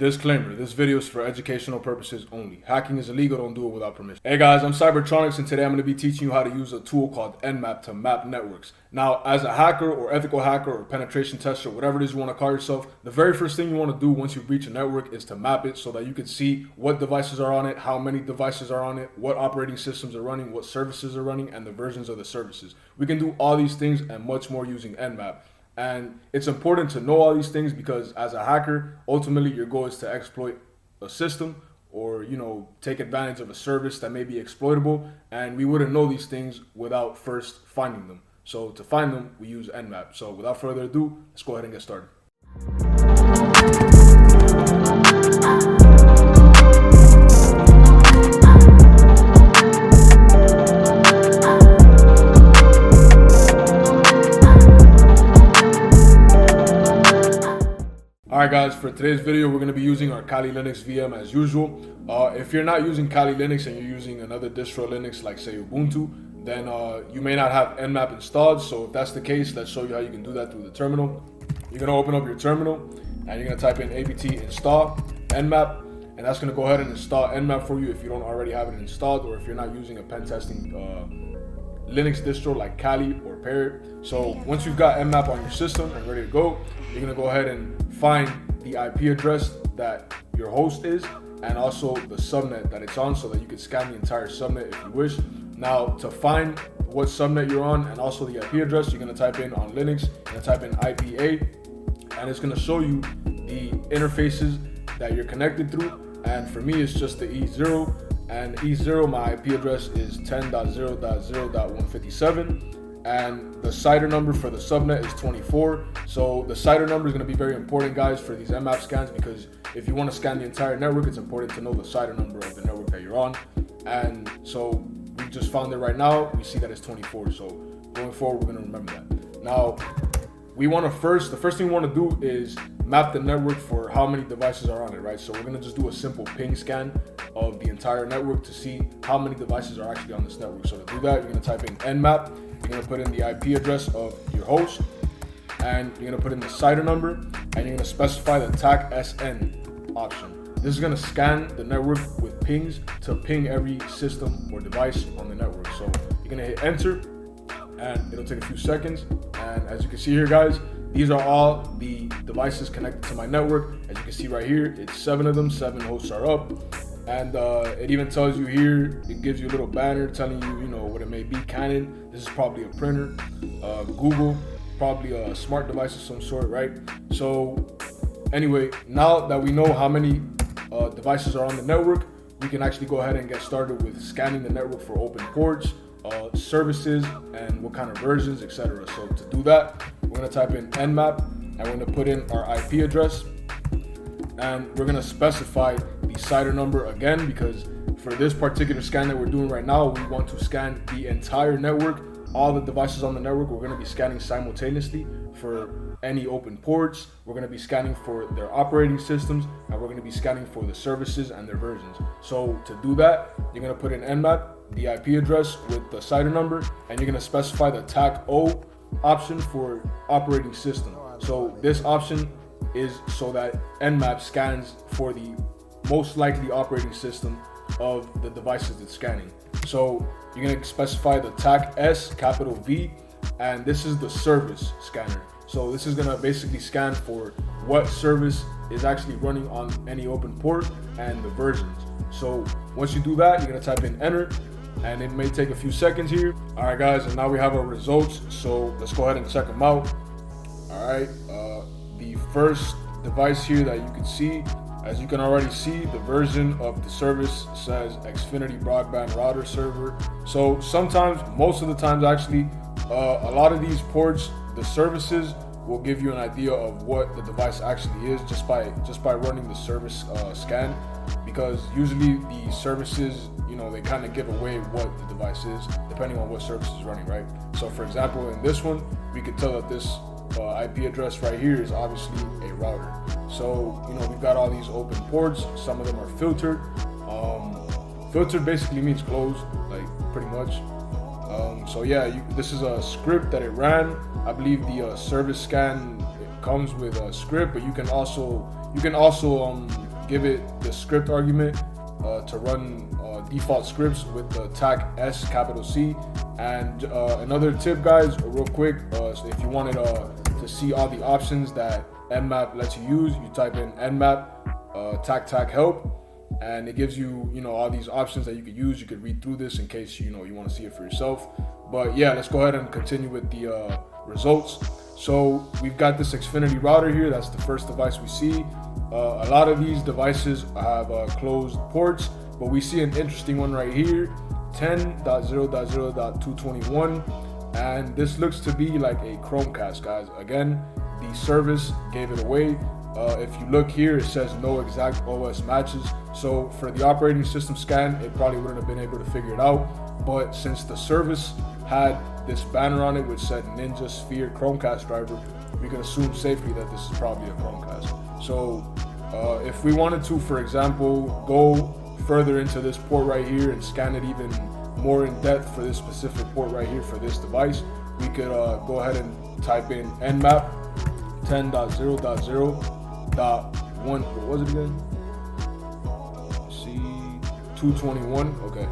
Disclaimer, this video is for educational purposes only. Hacking is illegal, don't do it without permission. Hey guys, I'm Cybertronics and today I'm going to be teaching you how to use a tool called NMAP to map networks. Now, as a hacker or ethical hacker or penetration tester, whatever it is you want to call yourself, the very first thing you want to do once you breach a network is to map it so that you can see what devices are on it, how many devices are on it, what operating systems are running, what services are running, and the versions of the services. We can do all these things and much more using NMAP. And it's important to know all these things because as a hacker, ultimately your goal is to exploit a system or, take advantage of a service that may be exploitable. And we wouldn't know these things without first finding them. So to find them, we use NMAP. So without further ado, let's go ahead and get started. Alright guys, for today's video we're going to be using our Kali Linux VM as usual. If you're not using Kali Linux and you're using another distro Linux like say Ubuntu, then you may not have NMAP installed. So if that's the case, let's show you how you can do that through the terminal. You're going to open up your terminal and you're going to type in apt install NMAP, and that's going to go ahead and install NMAP for you if you don't already have it installed, or if you're not using a pen testing Linux distro like Kali or Parrot. So once you've got NMAP on your system and ready to go, you're going to go ahead and find the IP address that your host is and also the subnet that it's on so that you can scan the entire subnet if you wish. Now, to find what subnet you're on and also the IP address, you're going to type in on Linux, you're going to type in IPA, and it's going to show you the interfaces that you're connected through. And for me, it's just the E0. And E0, my IP address is 10.0.0.157. And the CIDR number for the subnet is 24. So the CIDR number is going to be very important, guys, for these NMAP scans, because if you want to scan the entire network, it's important to know the CIDR number of the network that you're on. And so we just found it right now. We see that it's 24. So going forward, we're going to remember that. Now, the first thing we want to do is map the network for how many devices are on it, right? So we're going to just do a simple ping scan of the entire network to see how many devices are actually on this network. So to do that, you're going to type in NMAP. You're going to put in the IP address of your host, and you're going to put in the CIDR number, and you're going to specify the TAC SN option. This is going to scan the network with pings to ping every system or device on the network. So you're going to hit enter, and it'll take a few seconds. And as you can see here, guys, these are all the devices connected to my network. As you can see right here, it's 7 of them, 7 hosts are up. And it even tells you here, it gives you a little banner telling you, what it may be. Canon, this is probably a printer. Google, probably a smart device of some sort, right? So anyway, now that we know how many devices are on the network, we can actually go ahead and get started with scanning the network for open ports, services, and what kind of versions, etc. So to do that, we're going to type in NMAP, and we're going to put in our IP address, and we're going to specify the CIDR number again, because for this particular scan that we're doing right now, we want to scan the entire network, all the devices on the network. We're going to be scanning simultaneously for any open ports. We're going to be scanning for their operating systems, and we're going to be scanning for the services and their versions. So to do that, you're going to put in NMAP, the IP address with the CIDR number, and you're going to specify the TAC O option for operating system. So this option is so that NMAP scans for the most likely operating system of the devices it's scanning. So you're going to specify the TAC S, capital V, and this is the service scanner. So this is going to basically scan for what service is actually running on any open port and the versions. So once you do that, you're going to type in enter, and it may take a few seconds here. All right, guys, and now we have our results. So let's go ahead and check them out. All right, the first device here that you can see, as you can already see, the version of the service says Xfinity Broadband Router Server. So sometimes, most of the times actually, a lot of these ports, the services will give you an idea of what the device actually is just by running the service scan, because usually the services, they kind of give away what the device is depending on what service is running, right? So for example, in this one, we could tell that this IP address right here is obviously a router. So we've got all these open ports. Some of them are filtered. Filtered basically means closed, like pretty much. So yeah, this is a script that it ran. I believe the service scan comes with a script, but you can also give it the script argument to run default scripts with the TAC S capital C. And another tip, guys, real quick, so if you wanted to see all the options that NMAP lets you use, you type in NMAP TAC help, and it gives you, all these options that you could use. You could read through this in case you want to see it for yourself. But yeah, let's go ahead and continue with the results. So we've got this Xfinity router here. That's the first device we see. A lot of these devices have closed ports, but we see an interesting one right here, 10.0.0.221, and this looks to be like a Chromecast, guys. Again, the service gave it away. If you look here, it says no exact OS matches. So for the operating system scan, it probably wouldn't have been able to figure it out. But since the service had this banner on it which said Ninja Sphere Chromecast driver, we can assume safely that this is probably a Chromecast. So if we wanted to, for example, go further into this port right here and scan it even more in depth for this specific port right here for this device, we could go ahead and type in NMAP 10.0.0.1, what was it again? C221, okay.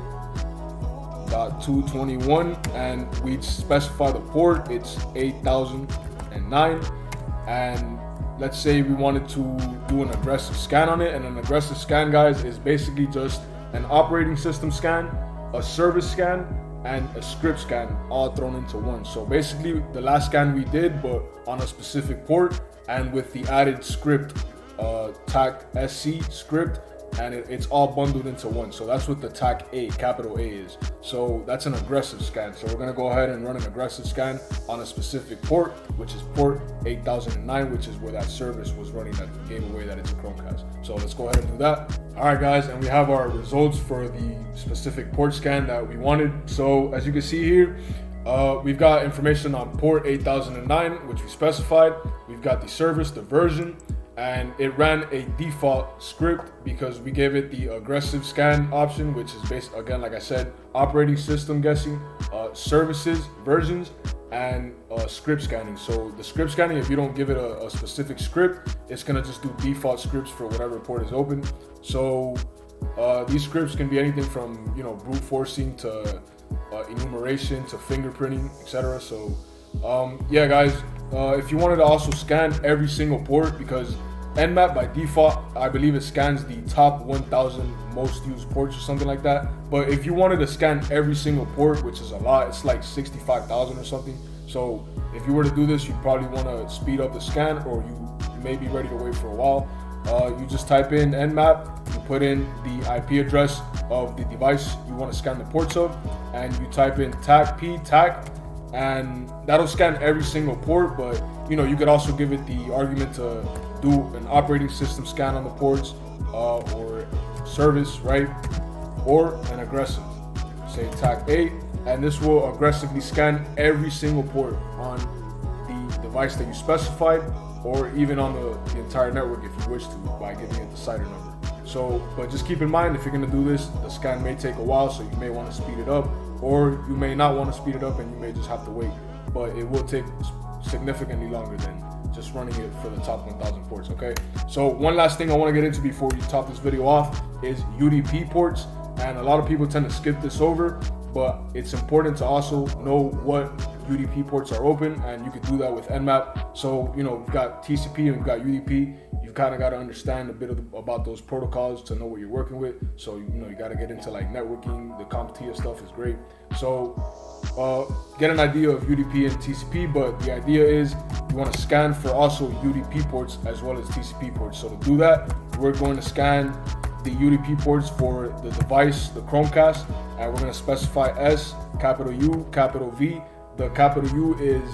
.221, and we'd specify the port. It's 8009, and let's say we wanted to do an aggressive scan on it. And an aggressive scan, guys, is basically just an operating system scan, a service scan, and a script scan all thrown into one. So basically the last scan we did, but on a specific port and with the added script, TAC SC script, and it's all bundled into one. So that's what the TAC A, capital A, is. So that's an aggressive scan. So we're gonna go ahead and run an aggressive scan on a specific port, which is port 8009, which is where that service was running that gave away that it's a Chromecast. So let's go ahead and do that. All right, guys, and we have our results for the specific port scan that we wanted. So as you can see here, we've got information on port 8009, which we specified. We've got the service, the version, and it ran a default script because we gave it the aggressive scan option, which is based, again, like I said, operating system guessing, services, versions, and script scanning. So the script scanning, if you don't give it a specific script, it's gonna just do default scripts for whatever port is open. So these scripts can be anything from brute forcing to enumeration to fingerprinting, etc. So yeah, guys, if you wanted to also scan every single port, because NMAP by default, I believe it scans the top 1,000 most used ports or something like that. But if you wanted to scan every single port, which is a lot, it's like 65,000 or something. So if you were to do this, you'd probably want to speed up the scan, or you may be ready to wait for a while. You just type in NMAP, you put in the IP address of the device you want to scan the ports of, and you type in TAC, and that'll scan every single port. But you could also give it the argument to do an operating system scan on the ports, or service, right, or an aggressive, say TAC 8, and this will aggressively scan every single port on the device that you specified, or even on the entire network if you wish to, by giving it the CIDR number. So, but just keep in mind, if you're going to do this, the scan may take a while, so you may want to speed it up, or you may not want to speed it up and you may just have to wait. But it will take significantly longer than just running it for the top 1,000 ports, okay? So one last thing I want to get into before we top this video off is UDP ports. And a lot of people tend to skip this over, but it's important to also know what UDP ports are open, and you can do that with NMAP. So, we've got TCP and we've got UDP. You've kind of got to understand a bit about those protocols to know what you're working with. So, you got to get into like networking. The CompTIA stuff is great. So, get an idea of UDP and TCP, but the idea is you want to scan for also UDP ports as well as TCP ports. So to do that, we're going to scan the UDP ports for the device, the Chromecast, and we're going to specify S, capital U, capital V. The capital U is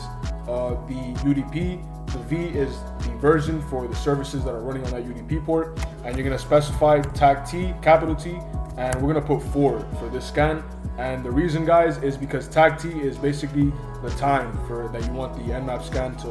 the UDP, the V is the version for the services that are running on that UDP port, and you're going to specify TAC T, capital T, and we're going to put 4 for this scan. And the reason, guys, is because TAC T is basically the time that you want the NMAP scan to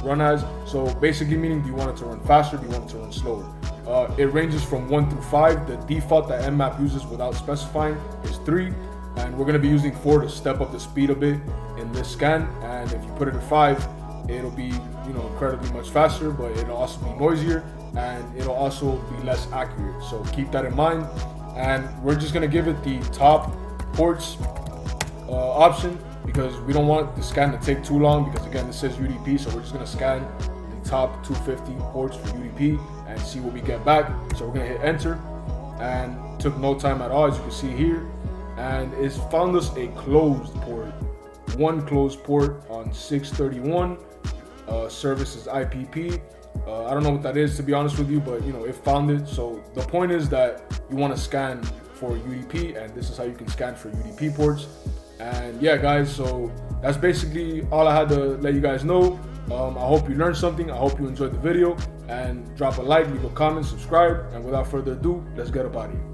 run as. So basically meaning, do you want it to run faster, do you want it to run slower? It ranges from 1 through 5. The default that NMAP uses without specifying is 3, and we're going to be using 4 to step up the speed a bit in this scan. And if you put it at 5, it'll be incredibly much faster, but it'll also be noisier. and it'll also be less accurate. So keep that in mind. And we're just gonna give it the top ports option because we don't want the scan to take too long, because again this says UDP, so we're just gonna scan the top 250 ports for UDP and see what we get back. So we're gonna hit enter, and took no time at all, as you can see here, and it's found us a closed port, one closed port on 631. Service is IPP. I don't know what that is, to be honest with you, but you know, it found it. So the point is that you want to scan for UDP, and this is how you can scan for UDP ports. And yeah, guys, so that's basically all I had to let you guys know. I hope you learned something. I hope you enjoyed the video, and drop a like, leave a comment, subscribe, and without further ado, let's get up out of here.